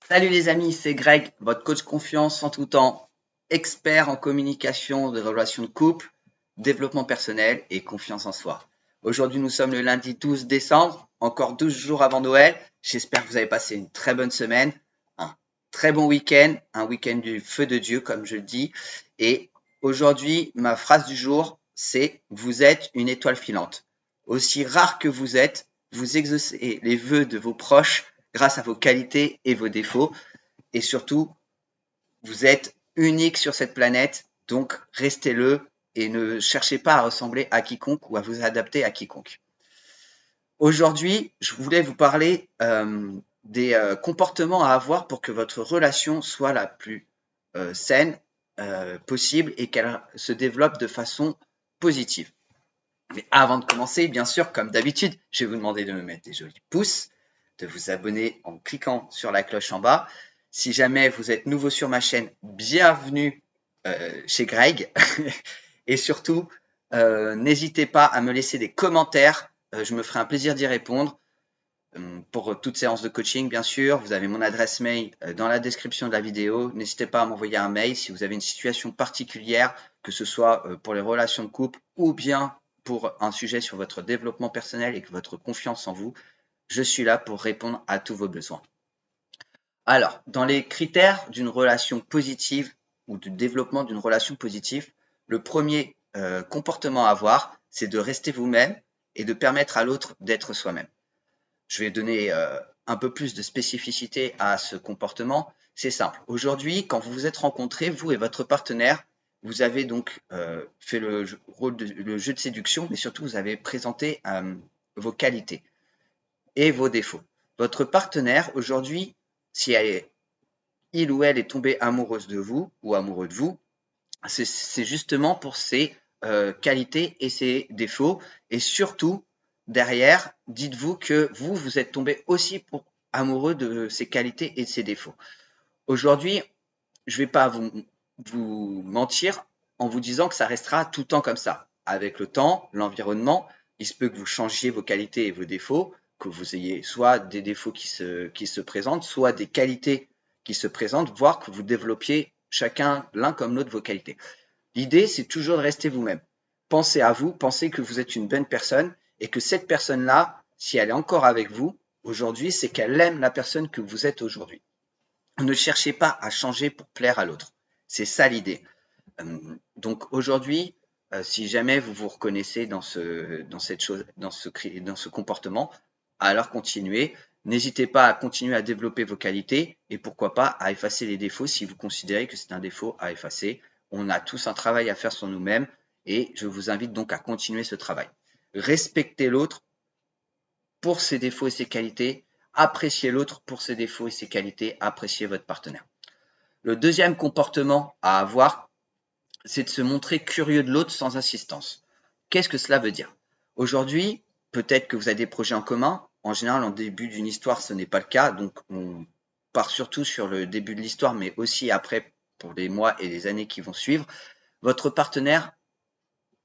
Salut les amis, c'est Greg, votre coach confiance en tout temps, expert en communication de relations de couple, développement personnel et confiance en soi. Aujourd'hui, nous sommes le lundi 12 décembre, encore 12 jours avant Noël. J'espère que vous avez passé une très bonne semaine, un très bon week-end, un week-end du feu de Dieu, comme je le dis. Et aujourd'hui, ma phrase du jour, c'est « Vous êtes une étoile filante ». Aussi rare que vous êtes, vous exaucez les vœux de vos proches grâce à vos qualités et vos défauts. Et surtout, vous êtes unique sur cette planète, donc restez-le et ne cherchez pas à ressembler à quiconque ou à vous adapter à quiconque. Aujourd'hui, je voulais vous parler des comportements à avoir pour que votre relation soit la plus saine possible et qu'elle se développe de façon positive. Mais avant de commencer, bien sûr, comme d'habitude, je vais vous demander de me mettre des jolis pouces, de vous abonner en cliquant sur la cloche en bas. Si jamais vous êtes nouveau sur ma chaîne, bienvenue chez Greg. Et surtout, n'hésitez pas à me laisser des commentaires. Je me ferai un plaisir d'y répondre. Pour toute séance de coaching, bien sûr, vous avez mon adresse mail dans la description de la vidéo. N'hésitez pas à m'envoyer un mail si vous avez une situation particulière, que ce soit pour les relations de couple ou bien pour un sujet sur votre développement personnel et que votre confiance en vous. Je suis là pour répondre à tous vos besoins. Alors, dans les critères d'une relation positive ou du développement d'une relation positive, le premier comportement à avoir, c'est de rester vous-même et de permettre à l'autre d'être soi-même. Je vais donner un peu plus de spécificité à ce comportement. C'est simple. Aujourd'hui, quand vous vous êtes rencontrés, vous et votre partenaire, vous avez donc fait le jeu de séduction, mais surtout vous avez présenté vos qualités et vos défauts. Votre partenaire, aujourd'hui, si il ou elle est tombé amoureuse de vous ou amoureux de vous, c'est justement pour ses qualités et ses défauts. Et surtout, derrière, dites-vous que vous êtes tombé aussi amoureux de ses qualités et de ses défauts. Aujourd'hui, je ne vais pas vous mentir en vous disant que ça restera tout le temps comme ça. Avec le temps, l'environnement, il se peut que vous changiez vos qualités et vos défauts, que vous ayez soit des défauts qui se présentent, soit des qualités qui se présentent, voire que vous développiez chacun l'un comme l'autre vos qualités. L'idée, c'est toujours de rester vous-même. Pensez à vous, pensez que vous êtes une bonne personne et que cette personne-là, si elle est encore avec vous aujourd'hui, c'est qu'elle aime la personne que vous êtes aujourd'hui. Ne cherchez pas à changer pour plaire à l'autre. C'est ça l'idée. Donc aujourd'hui, si jamais vous vous reconnaissez dans cette chose, dans ce comportement, alors continuez. N'hésitez pas à continuer à développer vos qualités et pourquoi pas à effacer les défauts si vous considérez que c'est un défaut à effacer. On a tous un travail à faire sur nous-mêmes et je vous invite donc à continuer ce travail. Respectez l'autre pour ses défauts et ses qualités. Appréciez l'autre pour ses défauts et ses qualités. Appréciez votre partenaire. Le deuxième comportement à avoir, c'est de se montrer curieux de l'autre sans insistance. Qu'est-ce que cela veut dire? Aujourd'hui, peut-être que vous avez des projets en commun. En général, en début d'une histoire, ce n'est pas le cas. Donc, on part surtout sur le début de l'histoire, mais aussi après pour les mois et les années qui vont suivre. Votre partenaire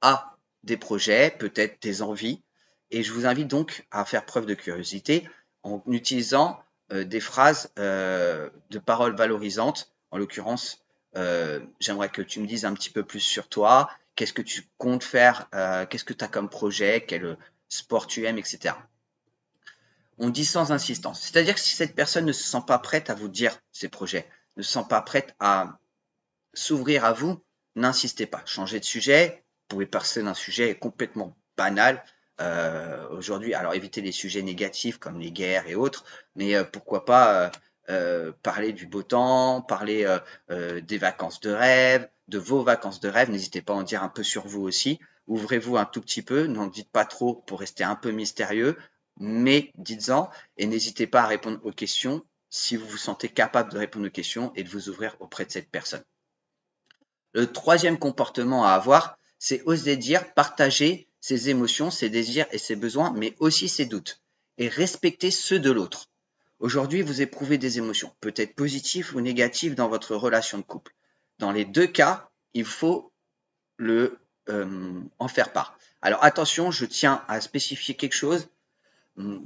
a des projets, peut-être des envies, et je vous invite donc à faire preuve de curiosité en utilisant des phrases de paroles valorisantes. En l'occurrence, j'aimerais que tu me dises un petit peu plus sur toi, qu'est-ce que tu comptes faire, qu'est-ce que tu as comme projet, quel sport tu aimes, etc. On dit sans insistance. C'est-à-dire que si cette personne ne se sent pas prête à vous dire ses projets, ne se sent pas prête à s'ouvrir à vous, n'insistez pas. Changez de sujet. Vous pouvez passer d'un sujet complètement banal aujourd'hui. Alors évitez les sujets négatifs comme les guerres et autres, mais pourquoi pas parler du beau temps, parler des vacances de rêve, de vos vacances de rêve. N'hésitez pas à en dire un peu sur vous aussi. Ouvrez-vous un tout petit peu, n'en dites pas trop pour rester un peu mystérieux, mais dites-en et n'hésitez pas à répondre aux questions si vous vous sentez capable de répondre aux questions et de vous ouvrir auprès de cette personne. Le troisième comportement à avoir, c'est oser dire, partager ses émotions, ses désirs et ses besoins, mais aussi ses doutes, et respecter ceux de l'autre. Aujourd'hui, vous éprouvez des émotions, peut-être positives ou négatives dans votre relation de couple. Dans les deux cas, il faut en faire part. Alors attention, je tiens à spécifier quelque chose.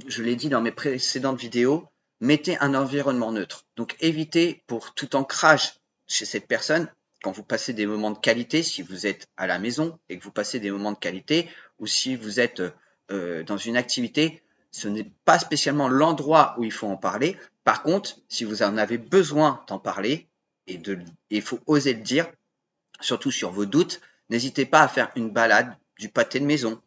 Je l'ai dit dans mes précédentes vidéos, Mettez un environnement neutre. Donc évitez pour tout ancrage chez cette personne, quand vous passez des moments de qualité, si vous êtes à la maison et que vous passez des moments de qualité, ou si vous êtes dans une activité, ce n'est pas spécialement l'endroit où il faut en parler. Par contre, si vous en avez besoin d'en parler, il faut oser le dire, surtout sur vos doutes, n'hésitez pas à faire une balade, du pâté de maison,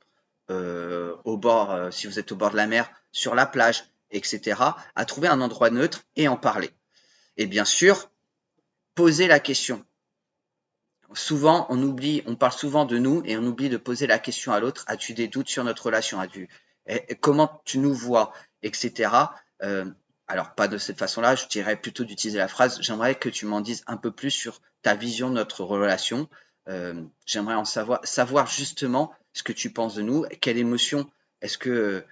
au bord, si vous êtes au bord de la mer, sur la plage, etc., à trouver un endroit neutre et en parler. Et bien sûr, posez la question. Souvent, on parle souvent de nous et on oublie de poser la question à l'autre. As-tu des doutes sur notre relation? Comment tu nous vois, etc. Alors, pas de cette façon-là, je dirais plutôt d'utiliser la phrase: j'aimerais que tu m'en dises un peu plus sur ta vision de notre relation. J'aimerais en savoir justement ce que tu penses de nous, quelle émotion est-ce que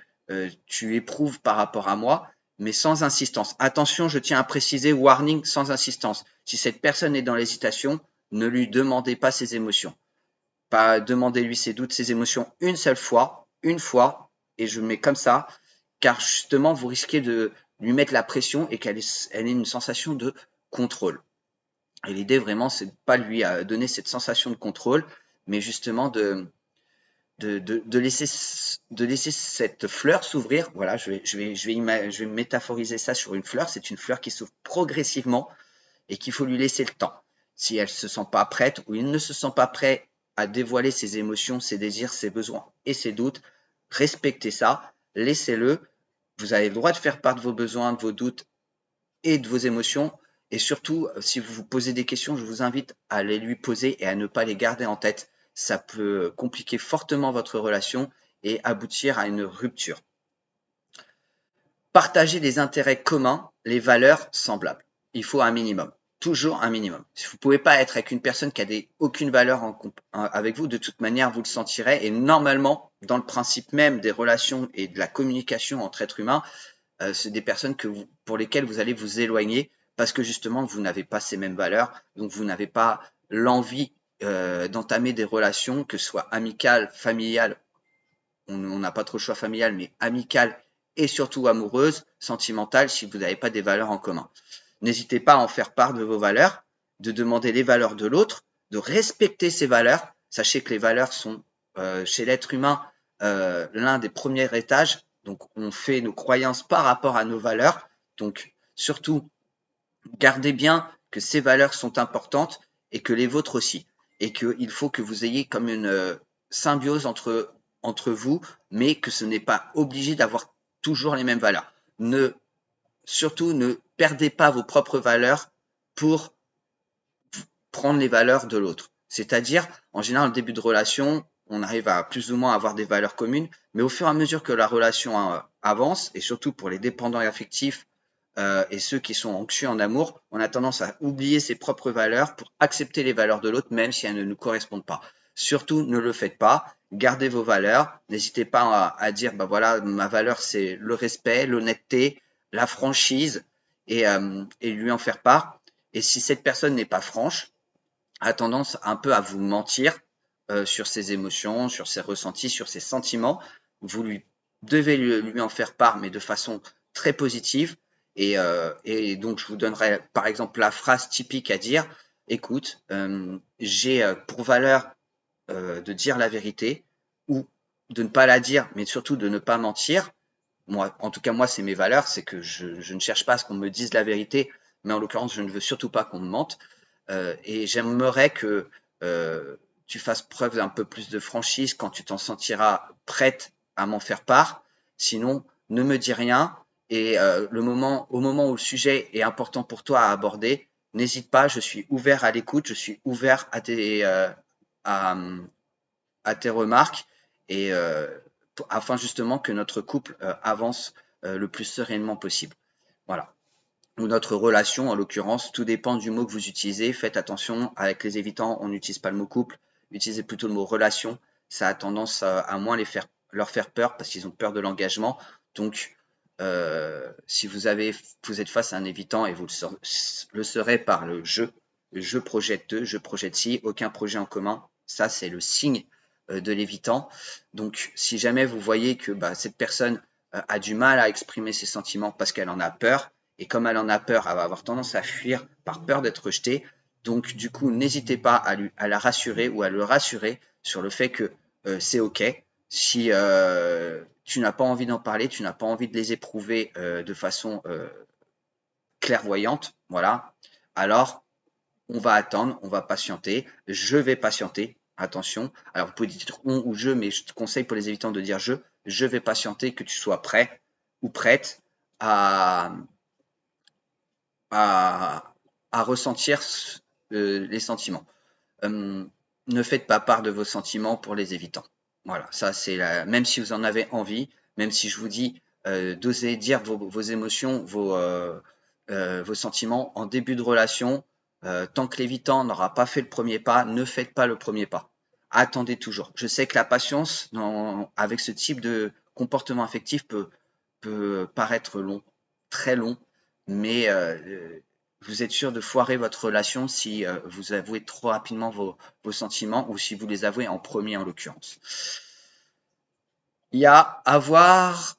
tu éprouves par rapport à moi, mais sans insistance. Attention, je tiens à préciser, warning, sans insistance. Si cette personne est dans l'hésitation, ne lui demandez pas ses émotions. Pas demandez-lui ses doutes, ses émotions une fois, et je mets comme ça, car justement, vous risquez de lui mettre la pression et qu'elle ait une sensation de contrôle. Et l'idée vraiment, c'est de ne pas lui donner cette sensation de contrôle, mais justement de laisser cette fleur s'ouvrir. Voilà, je vais métaphoriser ça sur une fleur. C'est une fleur qui s'ouvre progressivement et qu'il faut lui laisser le temps. Si elle ne se sent pas prête ou il ne se sent pas prêt à dévoiler ses émotions, ses désirs, ses besoins et ses doutes, respectez ça, laissez-le. Vous avez le droit de faire part de vos besoins, de vos doutes et de vos émotions. Et surtout, si vous vous posez des questions, je vous invite à les lui poser et à ne pas les garder en tête. Ça peut compliquer fortement votre relation et aboutir à une rupture. Partagez des intérêts communs, les valeurs semblables. Il faut un minimum. Toujours un minimum. Vous ne pouvez pas être avec une personne qui a aucune valeur avec vous, de toute manière, vous le sentirez. Et normalement, dans le principe même des relations et de la communication entre êtres humains, c'est des personnes pour lesquelles vous allez vous éloigner parce que justement, vous n'avez pas ces mêmes valeurs. Donc, vous n'avez pas l'envie d'entamer des relations, que ce soit amicales, familiales. On n'a pas trop le choix familial, mais amicales et surtout amoureuses, sentimentales, si vous n'avez pas des valeurs en commun. N'hésitez pas à en faire part de vos valeurs, de demander les valeurs de l'autre, de respecter ses valeurs. Sachez que les valeurs sont, chez l'être humain, l'un des premiers étages. Donc, on fait nos croyances par rapport à nos valeurs. Donc, surtout, gardez bien que ces valeurs sont importantes et que les vôtres aussi. Et qu'il faut que vous ayez comme une symbiose entre vous, mais que ce n'est pas obligé d'avoir toujours les mêmes valeurs. Surtout, ne perdez pas vos propres valeurs pour prendre les valeurs de l'autre. C'est-à-dire, en général, au début de relation, on arrive à plus ou moins avoir des valeurs communes, mais au fur et à mesure que la relation avance, et surtout pour les dépendants affectifs et ceux qui sont anxieux en amour, on a tendance à oublier ses propres valeurs pour accepter les valeurs de l'autre, même si elles ne nous correspondent pas. Surtout, ne le faites pas. Gardez vos valeurs. N'hésitez pas à dire, bah voilà, ma valeur, c'est le respect, l'honnêteté, la franchise, et lui en faire part. Et si cette personne n'est pas franche, a tendance un peu à vous mentir sur ses émotions, sur ses ressentis, sur ses sentiments. Vous devez lui en faire part, mais de façon très positive. Et donc, je vous donnerai par exemple la phrase typique à dire: écoute, j'ai pour valeur de dire la vérité ou de ne pas la dire, mais surtout de ne pas mentir. Moi, en tout cas, moi, c'est mes valeurs, c'est que je ne cherche pas à ce qu'on me dise la vérité, mais en l'occurrence, je ne veux surtout pas qu'on me mente. Et j'aimerais que tu fasses preuve d'un peu plus de franchise quand tu t'en sentiras prête à m'en faire part. Sinon, ne me dis rien. Et au moment où le sujet est important pour toi à aborder, n'hésite pas, je suis ouvert à l'écoute, je suis ouvert à, à tes remarques et afin justement que notre couple avance le plus sereinement possible. Voilà. Ou notre relation, en l'occurrence, tout dépend du mot que vous utilisez. Faites attention, avec les évitants, on n'utilise pas le mot couple, utilisez plutôt le mot relation. Ça a tendance à moins leur faire peur parce qu'ils ont peur de l'engagement. Donc, si vous êtes face à un évitant et vous le serez par le je projette deux, je projette ci, aucun projet en commun, ça c'est le signe de l'évitant. Donc, si jamais vous voyez que cette personne a du mal à exprimer ses sentiments parce qu'elle en a peur, Et comme elle en a peur, elle va avoir tendance à fuir par peur d'être rejetée. Donc, du coup, n'hésitez pas à la rassurer ou à le rassurer sur le fait que c'est OK. Si tu n'as pas envie d'en parler, tu n'as pas envie de les éprouver de façon clairvoyante, voilà, alors on va attendre, on va patienter, je vais patienter, attention. Alors vous pouvez dire on ou je, mais je te conseille pour les évitants de dire je vais patienter, que tu sois prêt ou prête à, à, à ressentir les sentiments. Ne faites pas part de vos sentiments pour les évitants. Voilà, ça c'est même si vous en avez envie, même si je vous dis d'oser dire vos émotions, vos sentiments en début de relation, tant que l'évitant n'aura pas fait le premier pas, ne faites pas le premier pas. Attendez toujours. Je sais que la patience avec ce type de comportement affectif peut paraître long, très long, mais vous êtes sûr de foirer votre relation si vous avouez trop rapidement vos sentiments ou si vous les avouez en premier en l'occurrence. Il y a avoir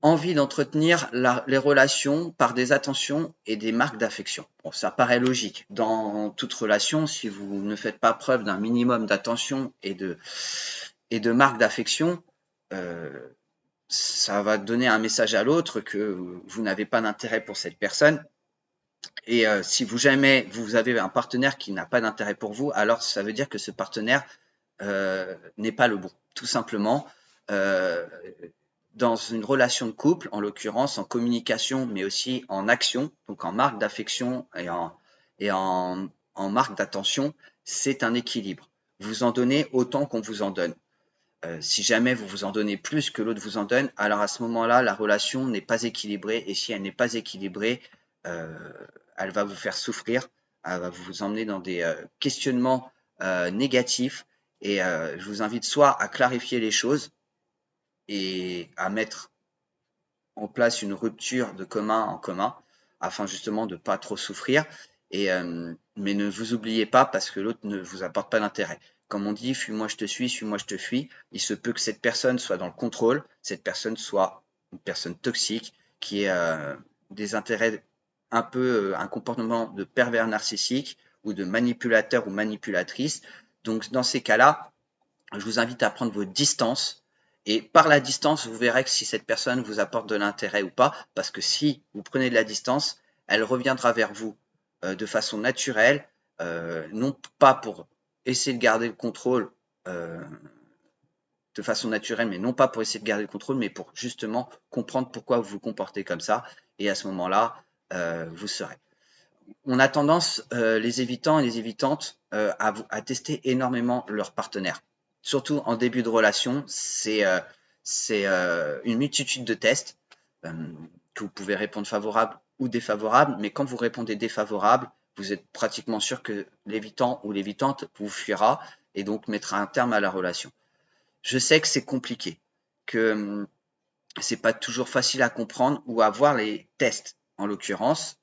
envie d'entretenir les relations par des attentions et des marques d'affection. Bon, ça paraît logique. Dans toute relation, si vous ne faites pas preuve d'un minimum d'attention et de marques d'affection, ça va donner un message à l'autre que vous n'avez pas d'intérêt pour cette personne. Et si jamais vous avez un partenaire qui n'a pas d'intérêt pour vous, alors ça veut dire que ce partenaire n'est pas le bon. Tout simplement, dans une relation de couple, en l'occurrence en communication, mais aussi en action, donc en marque d'affection et en marque d'attention, c'est un équilibre. Vous en donnez autant qu'on vous en donne. Si jamais vous vous en donnez plus que l'autre vous en donne, alors à ce moment-là, la relation n'est pas équilibrée. Et si elle n'est pas équilibrée, euh, elle va vous faire souffrir, elle va vous emmener dans des questionnements négatifs. Et je vous invite soit à clarifier les choses et à mettre en place une rupture de commun en commun, afin justement de ne pas trop souffrir. Mais ne vous oubliez pas parce que l'autre ne vous apporte pas d'intérêt. Comme on dit, fuis-moi je te suis-moi je te fuis. Il se peut que cette personne soit dans le contrôle, cette personne soit une personne toxique, qui ait des intérêts un comportement de pervers narcissique ou de manipulateur ou manipulatrice. Donc dans ces cas-là, je vous invite à prendre vos distances. Et par la distance, vous verrez que si cette personne vous apporte de l'intérêt ou pas, parce que si vous prenez de la distance, elle reviendra vers vous de façon naturelle, non pas pour essayer de garder le contrôle de façon naturelle, mais non pas pour essayer de garder le contrôle, mais pour justement comprendre pourquoi vous vous comportez comme ça. Et à ce moment-là, vous serez. On a tendance, les évitants et les évitantes, à tester énormément leur partenaire. Surtout en début de relation, c'est une multitude de tests que vous pouvez répondre favorable ou défavorable, mais quand vous répondez défavorable, vous êtes pratiquement sûr que l'évitant ou l'évitante vous fuira et donc mettra un terme à la relation. Je sais que c'est compliqué, que c'est pas toujours facile à comprendre ou à voir les tests en l'occurrence,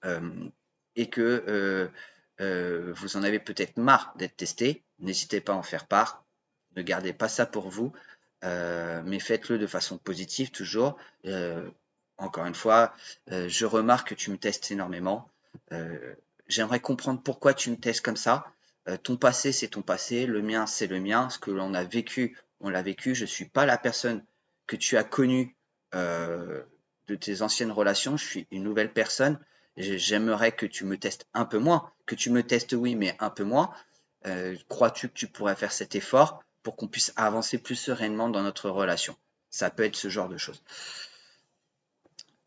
et que vous en avez peut-être marre d'être testé. N'hésitez pas à en faire part. Ne gardez pas ça pour vous, mais faites-le de façon positive toujours. Encore une fois, je remarque que tu me testes énormément. J'aimerais comprendre pourquoi tu me testes comme ça. Ton passé, c'est ton passé. Le mien, c'est le mien. Ce que l'on a vécu, on l'a vécu. Je ne suis pas la personne que tu as connue de tes anciennes relations. Je suis une nouvelle personne. J'aimerais que tu me testes un peu moins. Que tu me testes, oui, mais un peu moins. Crois-tu que tu pourrais faire cet effort pour qu'on puisse avancer plus sereinement dans notre relation? Ça peut être ce genre de choses.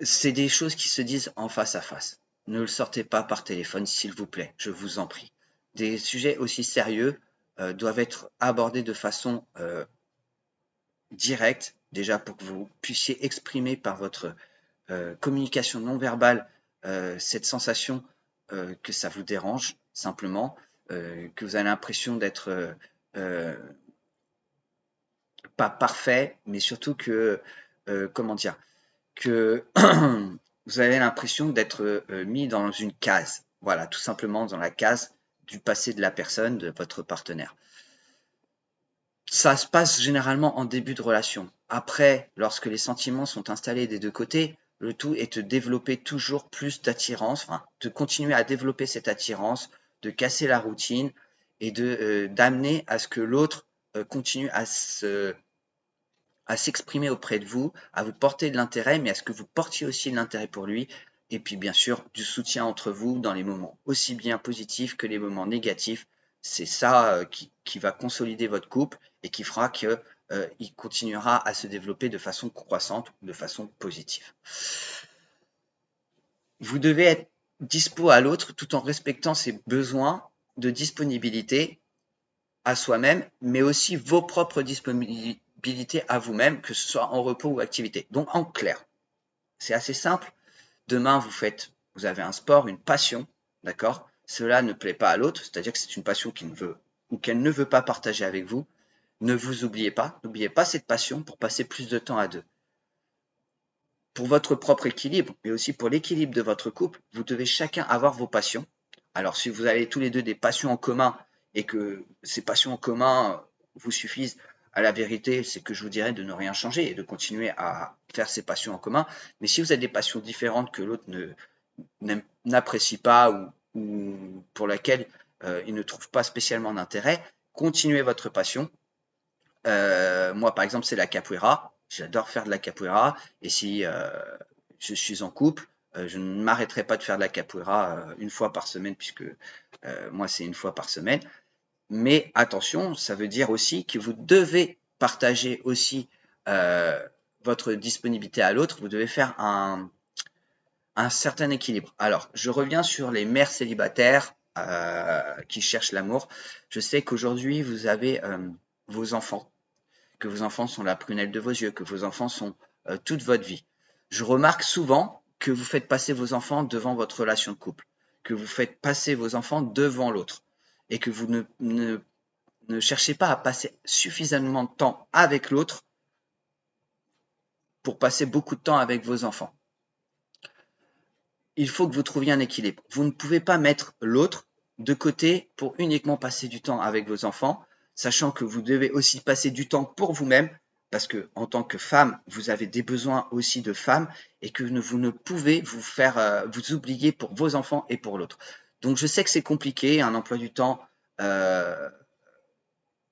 C'est des choses qui se disent en face à face. Ne le sortez pas par téléphone, s'il vous plaît, je vous en prie. Des sujets aussi sérieux doivent être abordés de façon directe, déjà pour que vous puissiez exprimer par votre communication non verbale cette sensation que ça vous dérange, simplement, que vous avez l'impression d'être pas parfait, mais surtout que, comment dire, que vous avez l'impression d'être mis dans une case. Voilà, tout simplement dans la case du passé de la personne, de votre partenaire. Ça se passe généralement en début de relation. Après, lorsque les sentiments sont installés des deux côtés, Le tout est de développer toujours plus d'attirance, enfin, de continuer à développer cette attirance, de casser la routine et d'amener à ce que l'autre continue à s'exprimer auprès de vous, à vous porter de l'intérêt, mais à ce que vous portiez aussi de l'intérêt pour lui. Et puis, bien sûr, du soutien entre vous dans les moments aussi bien positifs que les moments négatifs. C'est ça qui va consolider votre couple et qui fera qu'il continuera à se développer de façon croissante, de façon positive. Vous devez être dispo à l'autre tout en respectant ses besoins de disponibilité à soi-même, mais aussi vos propres disponibilités à vous-même, que ce soit en repos ou activité. Donc, en clair, c'est assez simple. Demain, vous avez un sport, une passion, d'accord? Cela ne plaît pas à l'autre, c'est-à-dire que c'est une passion qu'il ne veut ou qu'elle ne veut pas partager avec vous. Ne vous oubliez pas, n'oubliez pas cette passion pour passer plus de temps à deux. Pour votre propre équilibre, mais aussi pour l'équilibre de votre couple, vous devez chacun avoir vos passions. Alors, si vous avez tous les deux des passions en commun et que ces passions en commun vous suffisent, à la vérité, c'est que je vous dirais de ne rien changer et de continuer à faire ces passions en commun. Mais si vous avez des passions différentes que l'autre n'apprécie pas ou pour laquelle il ne trouve pas spécialement d'intérêt, continuez votre passion. Moi, par exemple, c'est la capoeira. J'adore faire de la capoeira. Et si je suis en couple, je ne m'arrêterai pas de faire de la capoeira une fois par semaine, puisque moi, c'est une fois par semaine. Mais attention, ça veut dire aussi que vous devez partager aussi votre disponibilité à l'autre. Vous devez faire un certain équilibre. Alors, je reviens sur les mères célibataires qui cherchent l'amour. Je sais qu'aujourd'hui, vous avez vos enfants, que vos enfants sont la prunelle de vos yeux, que vos enfants sont toute votre vie. Je remarque souvent que vous faites passer vos enfants devant votre relation de couple, que vous faites passer vos enfants devant l'autre, et que vous ne cherchez pas à passer suffisamment de temps avec l'autre pour passer beaucoup de temps avec vos enfants. Il faut que vous trouviez un équilibre. Vous ne pouvez pas mettre l'autre de côté pour uniquement passer du temps avec vos enfants, sachant que vous devez aussi passer du temps pour vous-même, parce que en tant que femme, vous avez des besoins aussi de femme et que vous ne pouvez vous faire vous oublier pour vos enfants et pour l'autre. Donc je sais que c'est compliqué, un emploi du temps,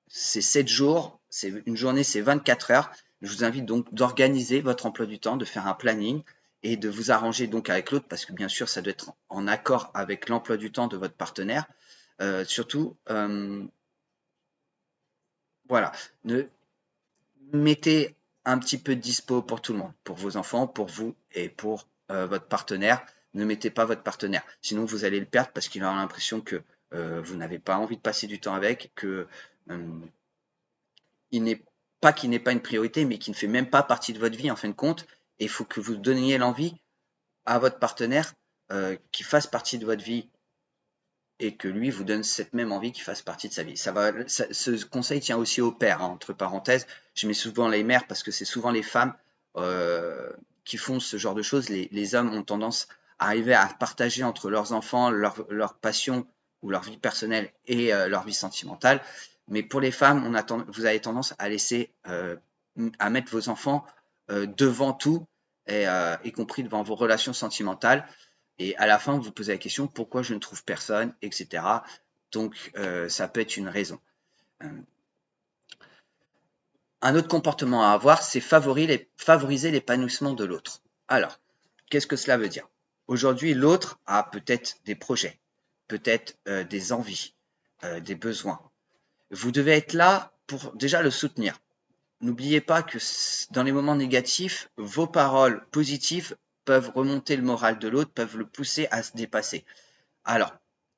c'est 7 jours, c'est une journée, c'est 24 heures. Je vous invite donc d'organiser votre emploi du temps, de faire un planning et de vous arranger donc avec l'autre parce que bien sûr, ça doit être en accord avec l'emploi du temps de votre partenaire. Surtout, voilà, mettez un petit peu de dispo pour tout le monde, pour vos enfants, pour vous et pour votre partenaire. Ne mettez pas votre partenaire, sinon vous allez le perdre parce qu'il aura l'impression que vous n'avez pas envie de passer du temps avec, que il n'est pas qu'il n'est pas une priorité, mais qui ne fait même pas partie de votre vie en fin de compte. Et il faut que vous donniez l'envie à votre partenaire qui fasse partie de votre vie et que lui vous donne cette même envie qui fasse partie de sa vie. Ce conseil tient aussi aux pères, hein, entre parenthèses. Je mets souvent les mères parce que c'est souvent les femmes qui font ce genre de choses. Les hommes ont tendance à arriver à partager entre leurs enfants leur passion ou leur vie personnelle et leur vie sentimentale. Mais pour les femmes, vous avez tendance à laisser, à mettre vos enfants devant tout, y compris devant vos relations sentimentales. Et à la fin, vous vous posez la question pourquoi je ne trouve personne, etc. Donc, ça peut être une raison. Un autre comportement à avoir, c'est favoriser l'épanouissement de l'autre. Alors, qu'est-ce que cela veut dire? Aujourd'hui, l'autre a peut-être des projets, peut-être des envies, des besoins. Vous devez être là pour déjà le soutenir. N'oubliez pas que dans les moments négatifs, vos paroles positives peuvent remonter le moral de l'autre, peuvent le pousser à se dépasser. Alors,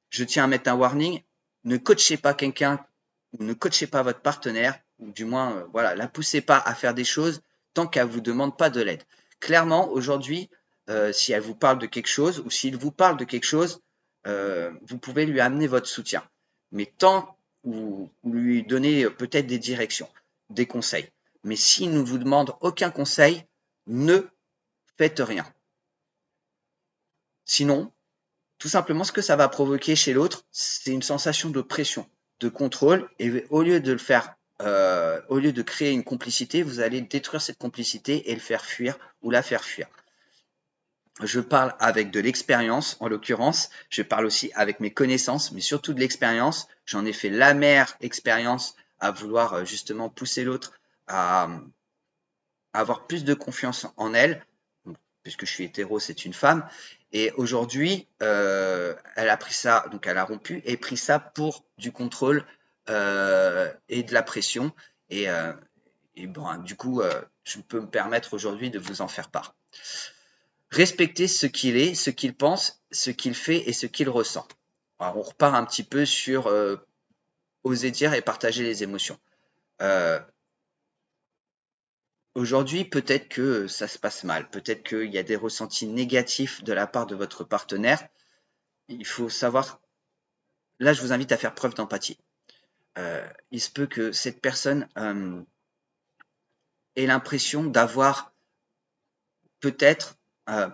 je tiens à mettre un warning, ne coachez pas quelqu'un ou ne coachez pas votre partenaire, ou du moins, voilà, la poussez pas à faire des choses tant qu'elle vous demande pas de l'aide. Clairement, aujourd'hui, si elle vous parle de quelque chose ou s'il vous parle de quelque chose, vous pouvez lui amener votre soutien. Mais tant ou lui donner peut-être des directions, des conseils. Mais s'il ne vous demande aucun conseil, ne faites rien. Sinon, tout simplement, ce que ça va provoquer chez l'autre, c'est une sensation de pression, de contrôle, et au lieu de le faire, au lieu de créer une complicité, vous allez détruire cette complicité et le faire fuir ou la faire fuir. Je parle avec de l'expérience, en l'occurrence. Je parle aussi avec mes connaissances, mais surtout de l'expérience. J'en ai fait l'amère expérience à vouloir justement pousser l'autre à avoir plus de confiance en elle, puisque je suis hétéro, c'est une femme. Et aujourd'hui, elle a pris ça, donc elle a rompu et pris ça pour du contrôle et de la pression. Et, euh, et bon, du coup, je peux me permettre aujourd'hui de vous en faire part. Respecter ce qu'il est, ce qu'il pense, ce qu'il fait et ce qu'il ressent. Alors, on repart un petit peu sur oser dire et partager les émotions. Euh, Aujourd'hui, peut-être que ça se passe mal, peut-être qu'il y a des ressentis négatifs de la part de votre partenaire. Il faut savoir, là, je vous invite à faire preuve d'empathie. Il se peut que cette personne ait l'impression d'avoir peut-être un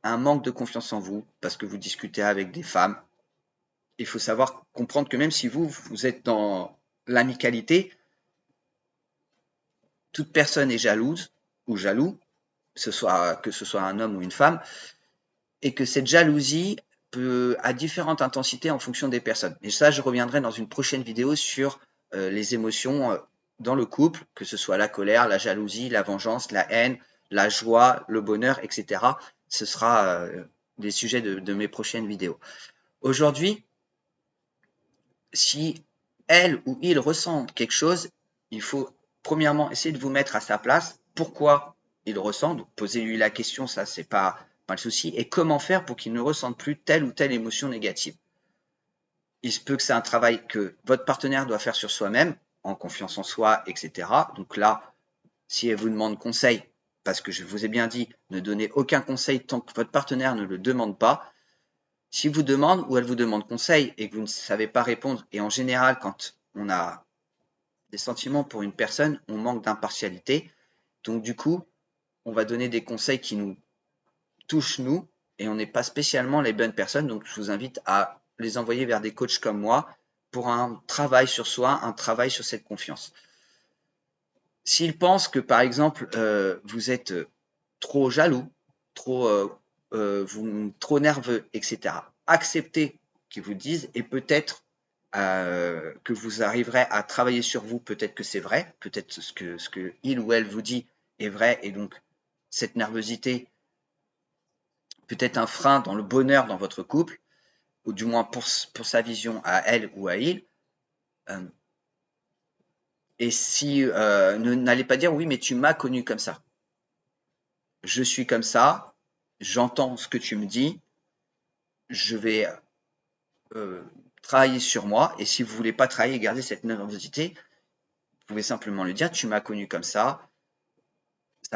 manque de confiance en vous parce que vous discutez avec des femmes. Il faut savoir comprendre que même si vous êtes dans l'amicalité, toute personne est jalouse ou jaloux, que ce soit un homme ou une femme, et que cette jalousie peut à différentes intensités en fonction des personnes. Et ça, je reviendrai dans une prochaine vidéo sur les émotions dans le couple, que ce soit la colère, la jalousie, la vengeance, la haine, la joie, le bonheur, etc. Ce sera des sujets de mes prochaines vidéos. Aujourd'hui, si elle ou il ressent quelque chose, il faut premièrement essayer de vous mettre à sa place. Pourquoi il ressent? Donc posez-lui la question, ça c'est pas le souci. Et comment faire pour qu'il ne ressente plus telle ou telle émotion négative? Il se peut que c'est un travail que votre partenaire doit faire sur soi-même, en confiance en soi, etc. Donc là, si elle vous demande conseil, parce que je vous ai bien dit, ne donnez aucun conseil tant que votre partenaire ne le demande pas. Si vous demande ou elle vous demande conseil et que vous ne savez pas répondre, et en général, quand on a des sentiments pour une personne, on manque d'impartialité. Donc du coup, on va donner des conseils qui nous touchent nous, et on n'est pas spécialement les bonnes personnes. Donc je vous invite à les envoyer vers des coachs comme moi pour un travail sur soi, un travail sur cette confiance. S'ils pensent que par exemple vous êtes trop jaloux, trop nerveux, etc., acceptez qu'ils vous disent et peut-être que vous arriverez à travailler sur vous, peut-être que c'est vrai, peut-être ce que il ou elle vous dit est vrai, et donc cette nervosité peut être un frein dans le bonheur dans votre couple, ou du moins pour sa vision à elle ou à il. Euh, et si n'allez pas dire oui, mais tu m'as connu comme ça. Je suis comme ça, j'entends ce que tu me dis, je vais travailler sur moi, et si vous voulez pas travailler et garder cette nervosité, vous pouvez simplement le dire, tu m'as connu comme ça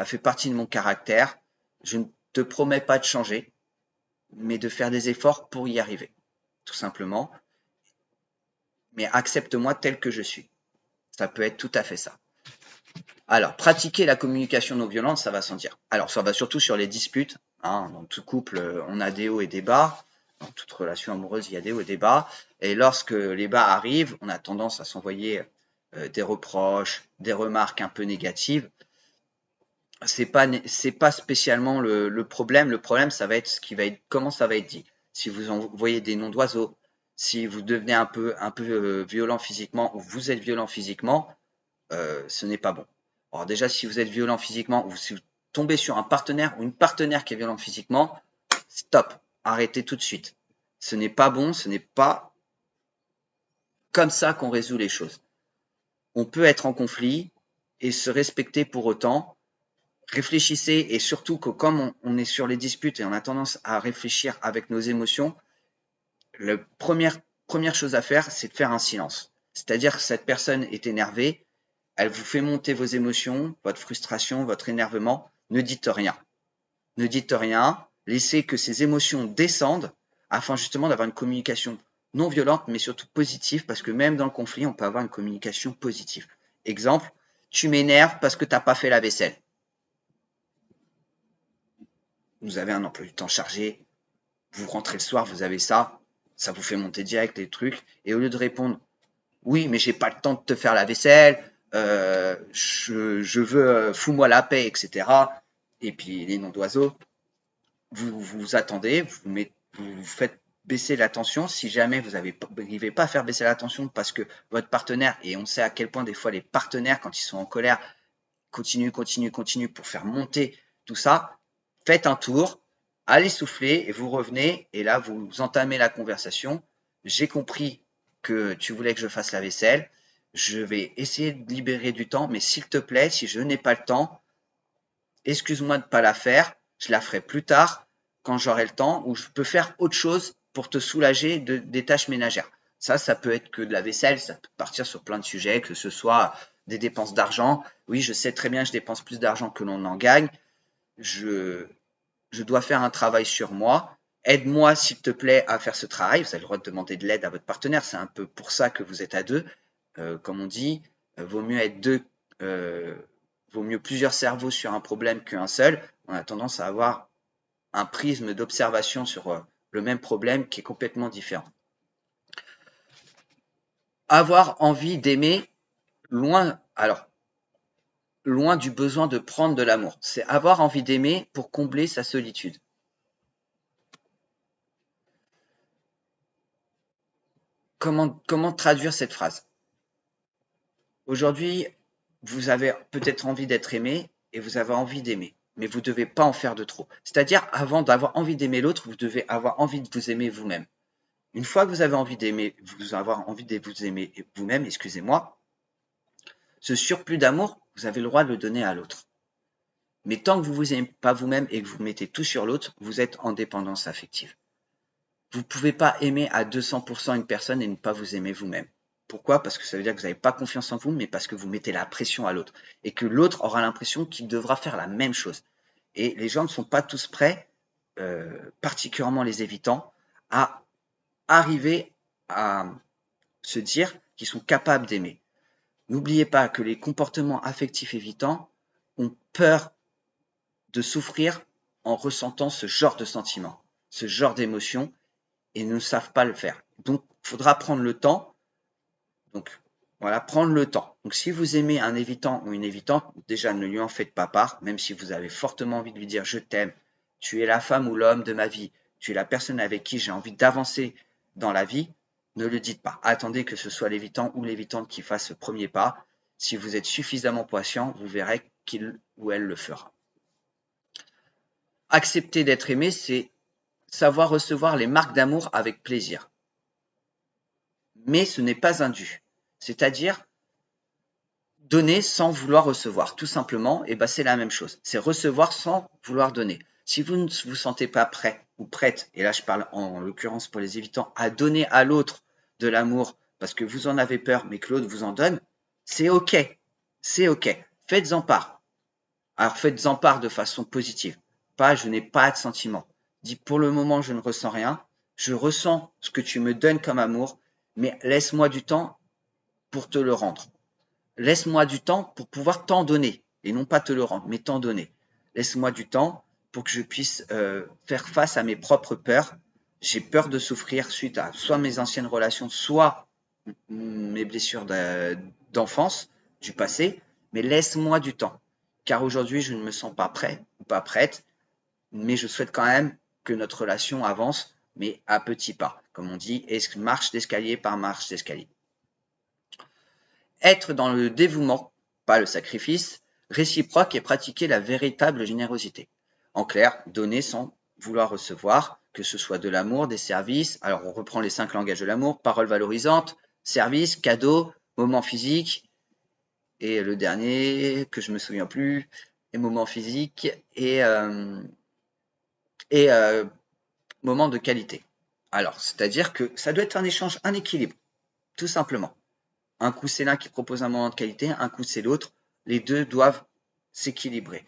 fait partie de mon caractère, je ne te promets pas de changer, mais de faire des efforts pour y arriver, tout simplement, mais accepte-moi tel que je suis. Ça peut être tout à fait ça. Alors, pratiquer la communication non violente, ça va sans dire. Alors, ça va surtout sur les disputes. Hein. Dans tout couple, on a des hauts et des bas. Dans toute relation amoureuse, il y a des hauts et des bas. Et lorsque les bas arrivent, on a tendance à s'envoyer des reproches, des remarques un peu négatives. C'est pas spécialement le problème. Le problème, ça va être ce qui va être, comment ça va être dit. Si vous envoyez des noms d'oiseaux, si vous devenez un peu violent physiquement ou vous êtes violent physiquement, ce n'est pas bon. Alors déjà, si vous êtes violent physiquement ou si vous tombez sur un partenaire ou une partenaire qui est violent physiquement, stop, arrêtez tout de suite. Ce n'est pas bon, ce n'est pas comme ça qu'on résout les choses. On peut être en conflit et se respecter pour autant. Réfléchissez, et surtout que comme on est sur les disputes et on a tendance à réfléchir avec nos émotions, la première chose à faire, c'est de faire un silence. C'est-à-dire que cette personne est énervée, elle vous fait monter vos émotions, votre frustration, votre énervement. Ne dites rien. Ne dites rien. Laissez que ces émotions descendent afin justement d'avoir une communication non violente, mais surtout positive, parce que même dans le conflit, on peut avoir une communication positive. Exemple, tu m'énerves parce que tu n'as pas fait la vaisselle. Vous avez un emploi du temps chargé, vous rentrez le soir, vous avez ça, ça vous fait monter direct les trucs, et au lieu de répondre oui, mais j'ai pas le temps de te faire la vaisselle, je veux, fous-moi la paix, etc. et puis les noms d'oiseaux, vous attendez, vous faites baisser la tension. Si jamais vous n'arrivez pas à faire baisser la tension parce que votre partenaire, et on sait à quel point des fois les partenaires, quand ils sont en colère, continuent pour faire monter tout ça, faites un tour, allez souffler et vous revenez et là vous entamez la conversation. J'ai compris que tu voulais que je fasse la vaisselle, je vais essayer de libérer du temps, mais s'il te plaît, si je n'ai pas le temps, excuse-moi de ne pas la faire, je la ferai plus tard quand j'aurai le temps ou je peux faire autre chose pour te soulager des tâches ménagères. Ça peut être que de la vaisselle, ça peut partir sur plein de sujets, que ce soit des dépenses d'argent. Oui, je sais très bien que je dépense plus d'argent que l'on en gagne. Je dois faire un travail sur moi. Aide-moi, s'il te plaît, à faire ce travail. Vous avez le droit de demander de l'aide à votre partenaire. C'est un peu pour ça que vous êtes à deux. Comme on dit, vaut mieux être deux, vaut mieux plusieurs cerveaux sur un problème qu'un seul. On a tendance à avoir un prisme d'observation sur le même problème qui est complètement différent. Avoir envie d'aimer loin du besoin de prendre de l'amour. C'est avoir envie d'aimer pour combler sa solitude. Comment traduire cette phrase? Aujourd'hui, vous avez peut-être envie d'être aimé et vous avez envie d'aimer, mais vous ne devez pas en faire de trop. C'est-à-dire, avant d'avoir envie d'aimer l'autre, vous devez avoir envie de vous aimer vous-même. Une fois que vous avez envie d'aimer, avoir envie de vous aimer vous-même, excusez-moi, ce surplus d'amour, vous avez le droit de le donner à l'autre. Mais tant que vous ne vous aimez pas vous-même et que vous mettez tout sur l'autre, vous êtes en dépendance affective. Vous ne pouvez pas aimer à 200% une personne et ne pas vous aimer vous-même. Pourquoi? Parce que ça veut dire que vous n'avez pas confiance en vous, mais parce que vous mettez la pression à l'autre. Et que l'autre aura l'impression qu'il devra faire la même chose. Et les gens ne sont pas tous prêts, particulièrement les évitants, à arriver à se dire qu'ils sont capables d'aimer. N'oubliez pas que les comportements affectifs évitants ont peur de souffrir en ressentant ce genre de sentiments, ce genre d'émotions, et ne savent pas le faire. Donc, il faudra prendre le temps. Donc, voilà, prendre le temps. Donc, si vous aimez un évitant ou une évitante, déjà, ne lui en faites pas part, même si vous avez fortement envie de lui dire « je t'aime, tu es la femme ou l'homme de ma vie, tu es la personne avec qui j'ai envie d'avancer dans la vie », ne le dites pas. Attendez que ce soit l'évitant ou l'évitante qui fasse ce premier pas. Si vous êtes suffisamment patient, vous verrez qu'il ou elle le fera. Accepter d'être aimé, c'est savoir recevoir les marques d'amour avec plaisir. Mais ce n'est pas un dû. C'est-à-dire donner sans vouloir recevoir. Tout simplement, et ben c'est la même chose. C'est recevoir sans vouloir donner. Si vous ne vous sentez pas prêt ou prête, et là je parle en l'occurrence pour les évitants, à donner à l'autre de l'amour parce que vous en avez peur mais que l'autre vous en donne, c'est ok. C'est ok. Faites-en part. Alors faites-en part de façon positive. Pas je n'ai pas de sentiment. Dis pour le moment je ne ressens rien. Je ressens ce que tu me donnes comme amour, mais laisse-moi du temps pour te le rendre. Laisse-moi du temps pour pouvoir t'en donner, et non pas te le rendre, mais t'en donner. Laisse-moi du temps pour que je puisse faire face à mes propres peurs. J'ai peur de souffrir suite à soit mes anciennes relations, soit mes blessures d'enfance, du passé, mais laisse-moi du temps. Car aujourd'hui, je ne me sens pas prêt ou pas prête, mais je souhaite quand même que notre relation avance, mais à petits pas. Comme on dit, marche d'escalier par marche d'escalier. Être dans le dévouement, pas le sacrifice, réciproque et pratiquer la véritable générosité. En clair, donner sans vouloir recevoir, que ce soit de l'amour, des services. Alors on reprend les 5 langages de l'amour, paroles valorisantes, services, cadeaux, moments physiques, et le dernier, que je me souviens plus, et moments physiques et moments de qualité. Alors, c'est-à-dire que ça doit être un échange, un équilibre, tout simplement. Un coup, c'est l'un qui propose un moment de qualité, un coup, c'est l'autre. Les deux doivent s'équilibrer.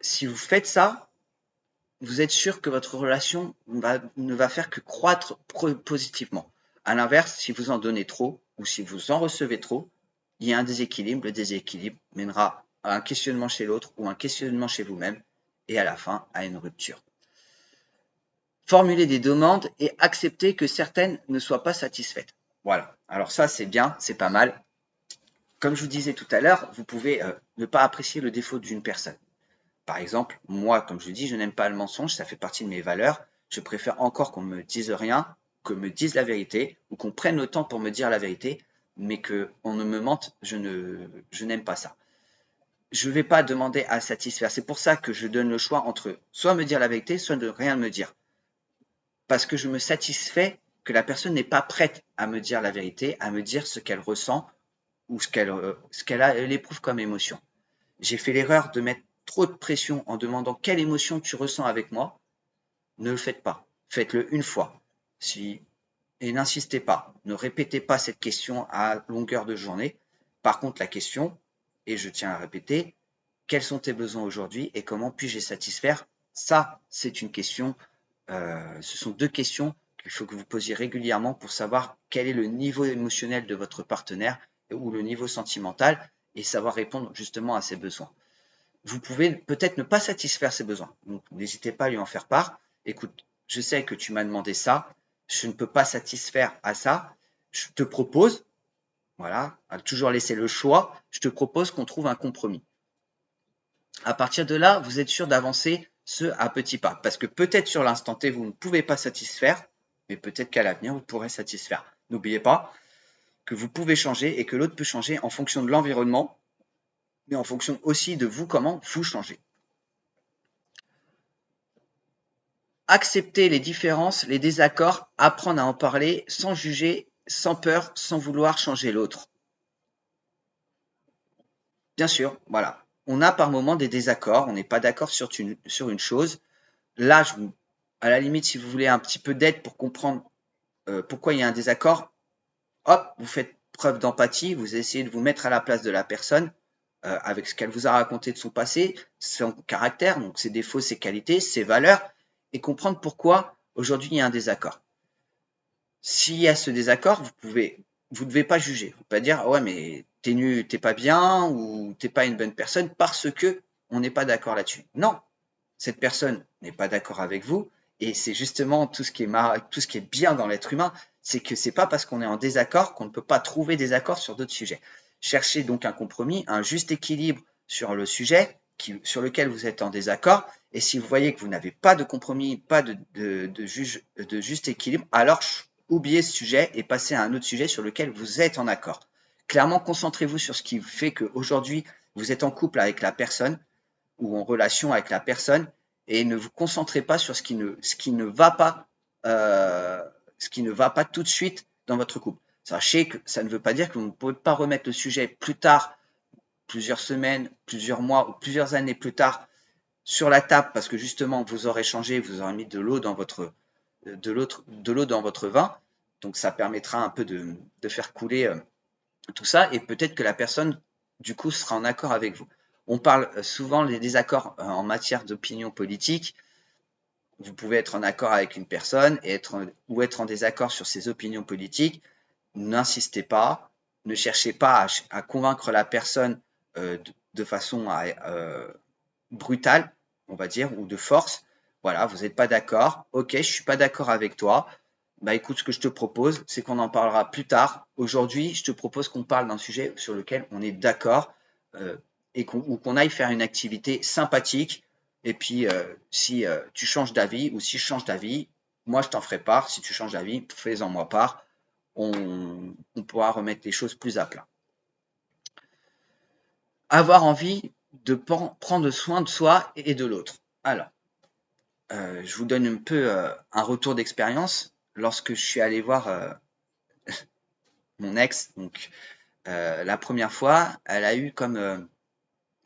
Si vous faites ça, vous êtes sûr que votre relation ne va faire que croître positivement. À l'inverse, si vous en donnez trop ou si vous en recevez trop, il y a un déséquilibre. Le déséquilibre mènera à un questionnement chez l'autre ou un questionnement chez vous-même et à la fin à une rupture. Formuler des demandes et accepter que certaines ne soient pas satisfaites. Voilà, alors ça c'est bien, c'est pas mal. Comme je vous disais tout à l'heure, vous pouvez ne pas apprécier le défaut d'une personne. Par exemple, moi, comme je dis, je n'aime pas le mensonge, ça fait partie de mes valeurs. Je préfère encore qu'on me dise rien, qu'on me dise la vérité, ou qu'on prenne le temps pour me dire la vérité, mais qu'on ne me mente, je n'aime pas ça. Je ne vais pas demander à satisfaire. C'est pour ça que je donne le choix entre soit me dire la vérité, soit de rien me dire. Parce que je me satisfais que la personne n'est pas prête à me dire la vérité, à me dire ce qu'elle ressent ou elle éprouve comme émotion. J'ai fait l'erreur de mettre trop de pression en demandant quelle émotion tu ressens avec moi. Ne le faites pas. Faites-le une fois. Et n'insistez pas. Ne répétez pas cette question à longueur de journée. Par contre, la question, et je tiens à répéter, quels sont tes besoins aujourd'hui et comment puis-je les satisfaire? Ça, c'est une question, ce sont deux questions qu'il faut que vous posiez régulièrement pour savoir quel est le niveau émotionnel de votre partenaire ou le niveau sentimental et savoir répondre justement à ses besoins. Vous pouvez peut-être ne pas satisfaire ses besoins, donc n'hésitez pas à lui en faire part. Écoute, je sais que tu m'as demandé ça, je ne peux pas satisfaire à ça, je te propose, voilà, à toujours laisser le choix, je te propose qu'on trouve un compromis. À partir de là, vous êtes sûr d'avancer à petits pas. Parce que peut-être sur l'instant T, vous ne pouvez pas satisfaire, mais peut-être qu'à l'avenir, vous pourrez satisfaire. N'oubliez pas que vous pouvez changer et que l'autre peut changer en fonction de l'environnement, mais en fonction aussi de vous, comment vous changez. Accepter les différences, les désaccords, apprendre à en parler sans juger, sans peur, sans vouloir changer l'autre. Bien sûr, voilà. On a par moments des désaccords, on n'est pas d'accord sur une chose. Là, à la limite, si vous voulez un petit peu d'aide pour comprendre pourquoi il y a un désaccord, hop, vous faites preuve d'empathie, vous essayez de vous mettre à la place de la personne avec ce qu'elle vous a raconté de son passé, son caractère, donc ses défauts, ses qualités, ses valeurs, et comprendre pourquoi aujourd'hui il y a un désaccord. S'il y a ce désaccord, vous ne devez pas juger. Vous ne pouvez pas dire ouais mais t'es nul, t'es pas bien ou t'es pas une bonne personne parce que on n'est pas d'accord là-dessus. Non, cette personne n'est pas d'accord avec vous et c'est justement tout ce qui est bien dans l'être humain, c'est que c'est pas parce qu'on est en désaccord qu'on ne peut pas trouver des accords sur d'autres sujets. Cherchez donc un compromis, un juste équilibre sur le sujet sur lequel vous êtes en désaccord. Et si vous voyez que vous n'avez pas de compromis, pas de juste équilibre, alors oubliez ce sujet et passez à un autre sujet sur lequel vous êtes en accord. Clairement, concentrez-vous sur ce qui fait qu'aujourd'hui, vous êtes en couple avec la personne ou en relation avec la personne et ne vous concentrez pas sur ce qui ne va pas tout de suite dans votre couple. Sachez que ça ne veut pas dire que vous ne pouvez pas remettre le sujet plus tard, plusieurs semaines, plusieurs mois ou plusieurs années plus tard sur la table parce que justement vous aurez changé, vous aurez mis de l'eau dans votre vin. Donc ça permettra un peu de faire couler tout ça et peut-être que la personne du coup sera en accord avec vous. On parle souvent des désaccords en matière d'opinion politique. Vous pouvez être en accord avec une personne ou être en désaccord sur ses opinions politiques. N'insistez pas, ne cherchez pas à convaincre la personne de façon brutale, on va dire, ou de force. Voilà, vous n'êtes pas d'accord. Ok, je suis pas d'accord avec toi. Bah écoute, ce que je te propose, c'est qu'on en parlera plus tard. Aujourd'hui, je te propose qu'on parle d'un sujet sur lequel on est d'accord et qu'on aille faire une activité sympathique. Et puis, si tu changes d'avis ou si je change d'avis, moi je t'en ferai part. Si tu changes d'avis, fais-en moi part. On pourra remettre les choses plus à plat. Avoir envie de prendre soin de soi et de l'autre. Alors, je vous donne un peu un retour d'expérience. Lorsque je suis allé voir mon ex, donc la première fois, elle a eu comme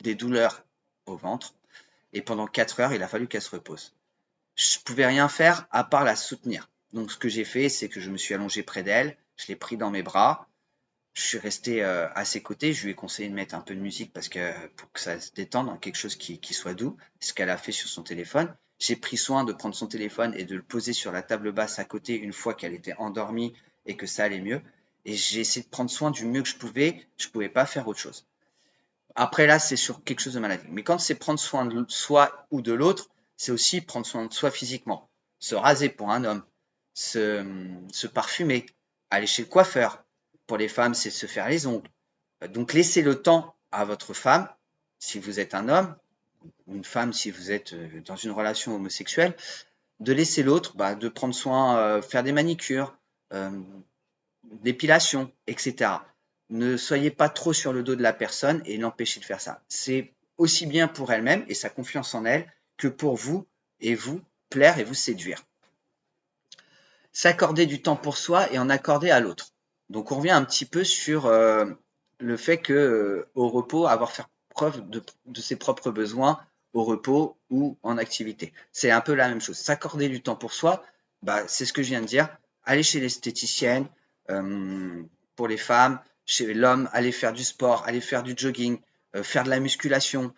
des douleurs au ventre et pendant 4 heures, il a fallu qu'elle se repose. Je pouvais rien faire à part la soutenir. Donc ce que j'ai fait, c'est que je me suis allongé près d'elle, je l'ai pris dans mes bras, je suis resté à ses côtés, je lui ai conseillé de mettre un peu de musique pour que ça se détende, quelque chose qui soit doux, ce qu'elle a fait sur son téléphone. J'ai pris soin de prendre son téléphone et de le poser sur la table basse à côté une fois qu'elle était endormie et que ça allait mieux. Et j'ai essayé de prendre soin du mieux que je pouvais pas faire autre chose. Après là, c'est sur quelque chose de maladie. Mais quand c'est prendre soin de soi ou de l'autre, c'est aussi prendre soin de soi physiquement. Se raser pour un homme, se parfumer, aller chez le coiffeur. Pour les femmes, c'est se faire les ongles. Donc laissez le temps à votre femme, si vous êtes un homme, une femme si vous êtes dans une relation homosexuelle, de laisser l'autre, de prendre soin, faire des manicures, l'épilation, etc. Ne soyez pas trop sur le dos de la personne et l'empêcher de faire ça. C'est aussi bien pour elle-même et sa confiance en elle que pour vous et vous plaire et vous séduire. S'accorder du temps pour soi et en accorder à l'autre. Donc on revient un petit peu sur le fait que au repos, avoir fait preuve de ses propres besoins au repos ou en activité. C'est un peu la même chose. S'accorder du temps pour soi, c'est ce que je viens de dire. Aller chez l'esthéticienne, pour les femmes, chez l'homme, aller faire du sport, aller faire du jogging, faire de la musculation,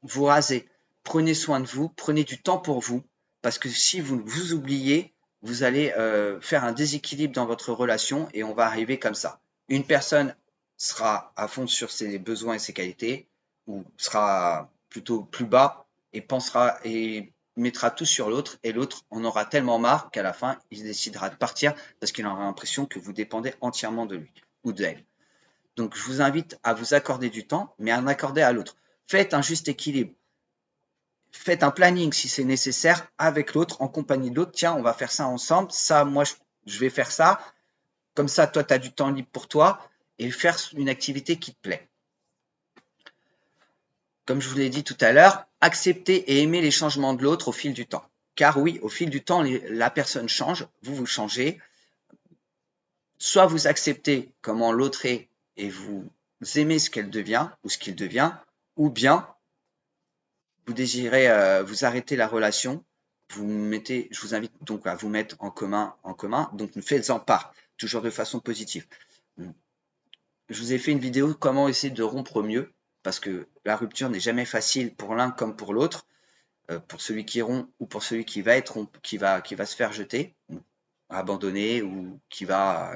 vous raser. Prenez soin de vous, prenez du temps pour vous, parce que si vous vous oubliez, vous allez faire un déséquilibre dans votre relation et on va arriver comme ça. Une personne sera à fond sur ses besoins et ses qualités, ou sera plutôt plus bas et pensera et mettra tout sur l'autre, et l'autre en aura tellement marre qu'à la fin, il décidera de partir parce qu'il aura l'impression que vous dépendez entièrement de lui ou d'elle. Donc, je vous invite à vous accorder du temps, mais à en accorder à l'autre. Faites un juste équilibre. Faites un planning si c'est nécessaire avec l'autre, en compagnie de l'autre. Tiens, on va faire ça ensemble. Ça, moi, je vais faire ça. Comme ça, toi, tu as du temps libre pour toi et faire une activité qui te plaît. Comme je vous l'ai dit tout à l'heure, accepter et aimer les changements de l'autre au fil du temps. Car oui, au fil du temps, la personne change, vous changez. Soit vous acceptez comment l'autre est et vous aimez ce qu'elle devient ou ce qu'il devient, ou bien vous désirez vous arrêter la relation, je vous invite donc à vous mettre en commun, donc faites-en part, toujours de façon positive. Je vous ai fait une vidéo comment essayer de rompre au mieux, parce que la rupture n'est jamais facile pour l'un comme pour l'autre, pour celui qui rompt ou pour celui qui va être qui va se faire jeter, abandonner ou qui va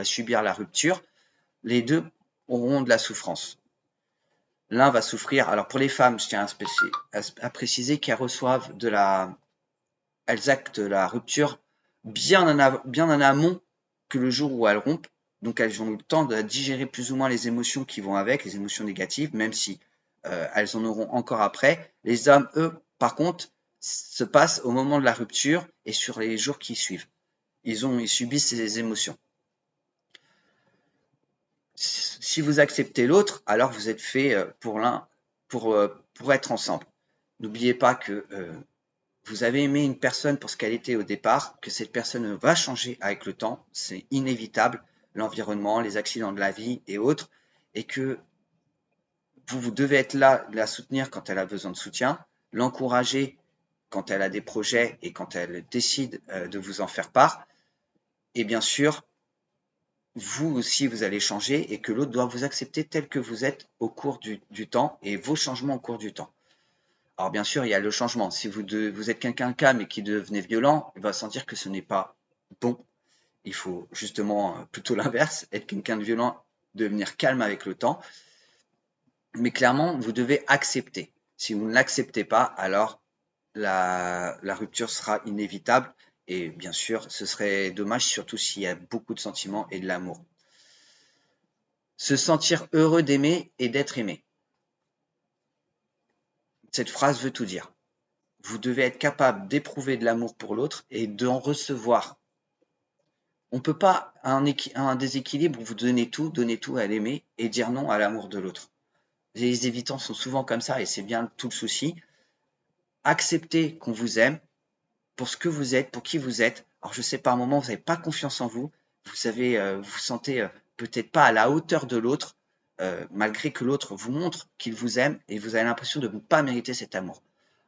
subir la rupture. Les deux auront de la souffrance. L'un va souffrir. Alors pour les femmes, je tiens à préciser qu'elles reçoivent elles actent la rupture bien en amont que le jour où elles rompent. Donc elles ont eu le temps de digérer plus ou moins les émotions qui vont avec, les émotions négatives, même si elles en auront encore après. Les hommes, eux, par contre, se passent au moment de la rupture et sur les jours qui suivent. Ils subissent ces émotions. Si vous acceptez l'autre, alors vous êtes fait pour être ensemble. N'oubliez pas que vous avez aimé une personne pour ce qu'elle était au départ, que cette personne va changer avec le temps, c'est inévitable, l'environnement, les accidents de la vie et autres, et que vous devez être là, la soutenir quand elle a besoin de soutien, l'encourager quand elle a des projets et quand elle décide de vous en faire part, et bien sûr, vous aussi vous allez changer et que l'autre doit vous accepter tel que vous êtes au cours du temps et vos changements au cours du temps. Alors bien sûr, il y a le changement. Si vous êtes quelqu'un de calme et qui devenait violent, il va sentir que ce n'est pas bon. Il faut justement plutôt l'inverse, être quelqu'un de violent, devenir calme avec le temps. Mais clairement, vous devez accepter. Si vous ne l'acceptez pas, alors la rupture sera inévitable. Et bien sûr, ce serait dommage, surtout s'il y a beaucoup de sentiments et de l'amour. Se sentir heureux d'aimer et d'être aimé. Cette phrase veut tout dire. Vous devez être capable d'éprouver de l'amour pour l'autre et d'en recevoir. On ne peut pas, à un déséquilibre, vous donner tout à l'aimer et dire non à l'amour de l'autre. Les évitants sont souvent comme ça et c'est bien tout le souci. Acceptez qu'on vous aime pour ce que vous êtes, pour qui vous êtes. Alors je sais par un moment, vous n'avez pas confiance en vous, vous vous sentez peut-être pas à la hauteur de l'autre, malgré que l'autre vous montre qu'il vous aime et vous avez l'impression de ne pas mériter cet amour.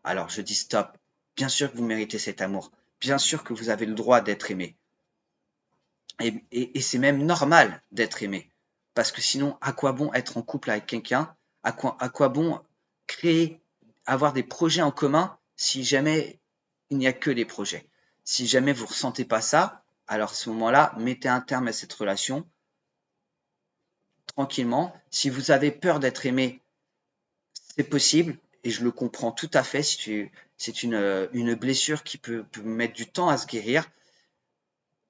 Alors je dis stop, bien sûr que vous méritez cet amour, bien sûr que vous avez le droit d'être aimé. Et c'est même normal d'être aimé, parce que sinon, à quoi bon être en couple avec quelqu'un, à quoi bon créer, avoir des projets en commun si jamais il n'y a que des projets. Si jamais vous ne ressentez pas ça, alors à ce moment-là, mettez un terme à cette relation tranquillement. Si vous avez peur d'être aimé, c'est possible et je le comprends tout à fait. C'est une blessure qui peut mettre du temps à se guérir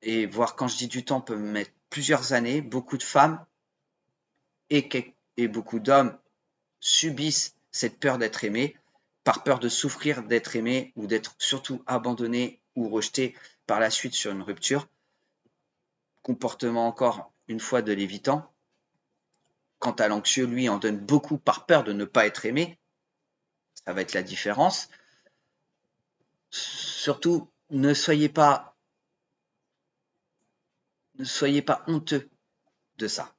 et voire quand je dis du temps, peut mettre plusieurs années. Beaucoup de femmes et beaucoup d'hommes subissent cette peur d'être aimés par peur de souffrir, d'être aimé ou d'être surtout abandonné ou rejeté par la suite sur une rupture. Comportement encore une fois de l'évitant. Quant à l'anxieux, lui, en donne beaucoup par peur de ne pas être aimé. Ça va être la différence. Surtout, ne soyez pas honteux de ça.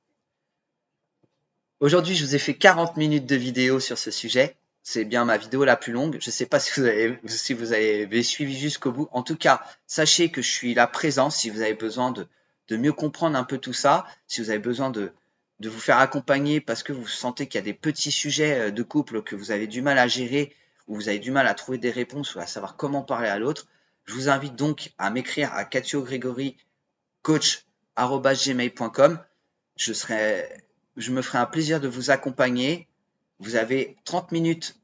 Aujourd'hui, je vous ai fait 40 minutes de vidéo sur ce sujet. C'est bien ma vidéo la plus longue. Je ne sais pas si vous avez suivi jusqu'au bout. En tout cas, sachez que je suis là présent si vous avez besoin de mieux comprendre un peu tout ça, si vous avez besoin de vous faire accompagner parce que vous sentez qu'il y a des petits sujets de couple que vous avez du mal à gérer ou vous avez du mal à trouver des réponses ou à savoir comment parler à l'autre. Je vous invite donc à m'écrire à katiogregory.coach@gmail.com. Je me ferai un plaisir de vous accompagner. Vous avez 30 minutes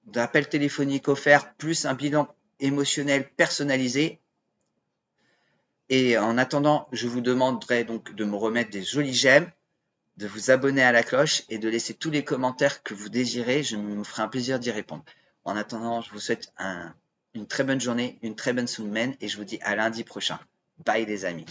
d'appel téléphonique offert, plus un bilan émotionnel personnalisé. Et en attendant, je vous demanderai donc de me remettre des jolis j'aime, de vous abonner à la cloche et de laisser tous les commentaires que vous désirez. Je me ferai un plaisir d'y répondre. En attendant, je vous souhaite une très bonne journée, une très bonne semaine et je vous dis à lundi prochain. Bye les amis.